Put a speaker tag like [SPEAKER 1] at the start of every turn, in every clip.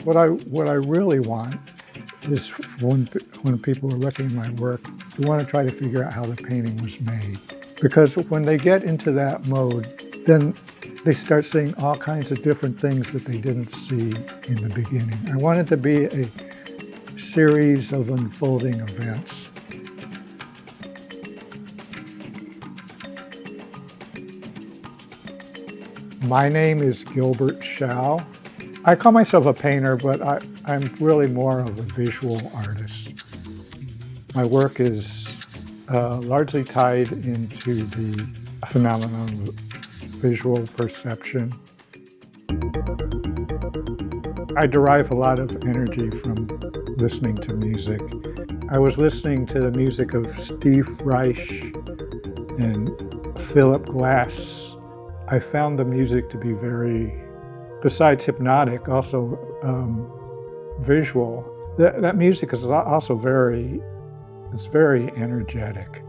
[SPEAKER 1] What I really want is when people are looking at my work, they want to try to figure out how the painting was made. Because when they get into that mode, then they start seeing all kinds of different things that they didn't see in the beginning. I want it to be a series of unfolding events. My name is Gilbert Hsiao. I call myself a painter, but I'm really more of a visual artist. My work is largely tied into the phenomenon of visual perception. I derive a lot of energy from listening to music. I was listening to the music of Steve Reich and Philip Glass. I found the music to be very, besides hypnotic, also visual. That music is also very energetic.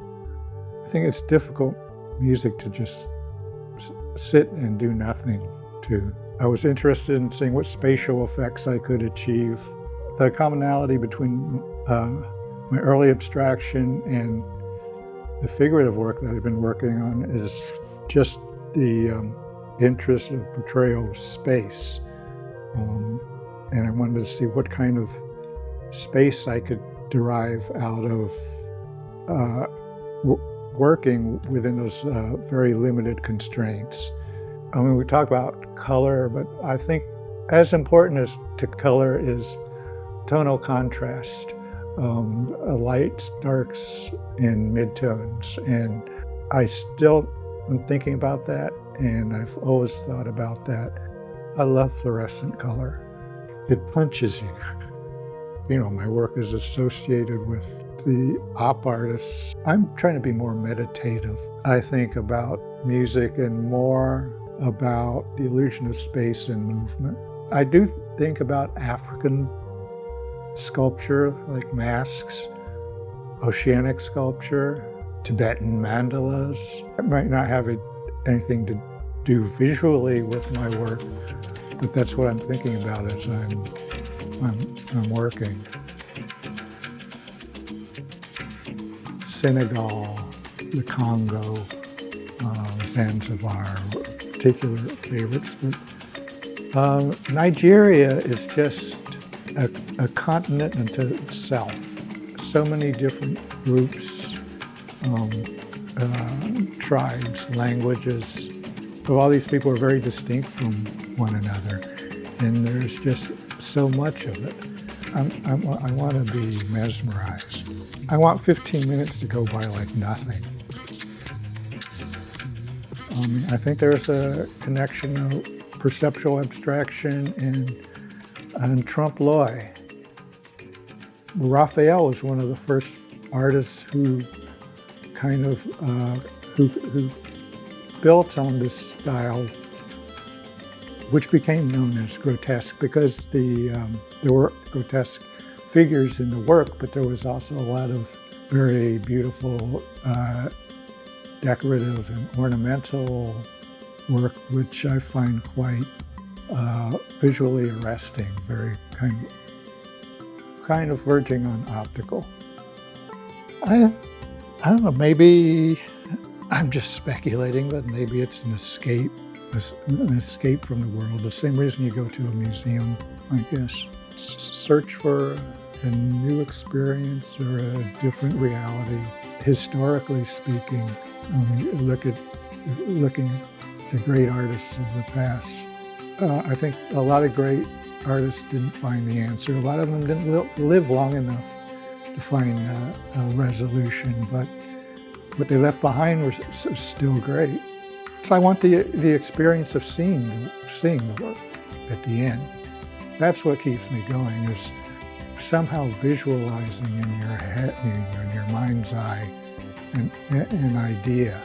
[SPEAKER 1] I think it's difficult music to just sit and do nothing to. I was interested in seeing what spatial effects I could achieve. The commonality between my early abstraction and the figurative work that I've been working on is just the interest of portrayal of space. And I wanted to see what kind of space I could derive out of working within those very limited constraints. I mean, we talk about color, but I think as important as to color is tonal contrast, lights, darks, and midtones. And I still am thinking about that, and I've always thought about that. I love fluorescent color. It punches you. You know, my work is associated with the op artists. I'm trying to be more meditative. I think about music and more about the illusion of space and movement. I do think about African sculpture, like masks, oceanic sculpture, Tibetan mandalas. It might not have anything to do visually with my work, but that's what I'm thinking about as I'm working. Senegal, the Congo, Zanzibar, particular favorites. But Nigeria is just a continent unto itself. So many different groups, tribes, languages. But all these people are very distinct from one another, and there's just so much of it. I want to be mesmerized. I want 15 minutes to go by like nothing. I think there's a connection of perceptual abstraction and Trompe-l'œil. Raphael was one of the first artists who kind of who built on this style, which became known as grotesque because there were grotesque figures in the work, but there was also a lot of very beautiful decorative and ornamental work, which I find quite visually arresting, very kind of verging on optical. I don't know, maybe I'm just speculating, but maybe it's an escape from the world. The same reason you go to a museum, I guess. Search for a new experience or a different reality. Historically speaking, looking at the great artists of the past, I think a lot of great artists didn't find the answer. A lot of them didn't live long enough to find a resolution, but what they left behind was still great. So I want the experience of seeing the work at the end. That's what keeps me going, is somehow visualizing in your head, in your mind's eye, an idea.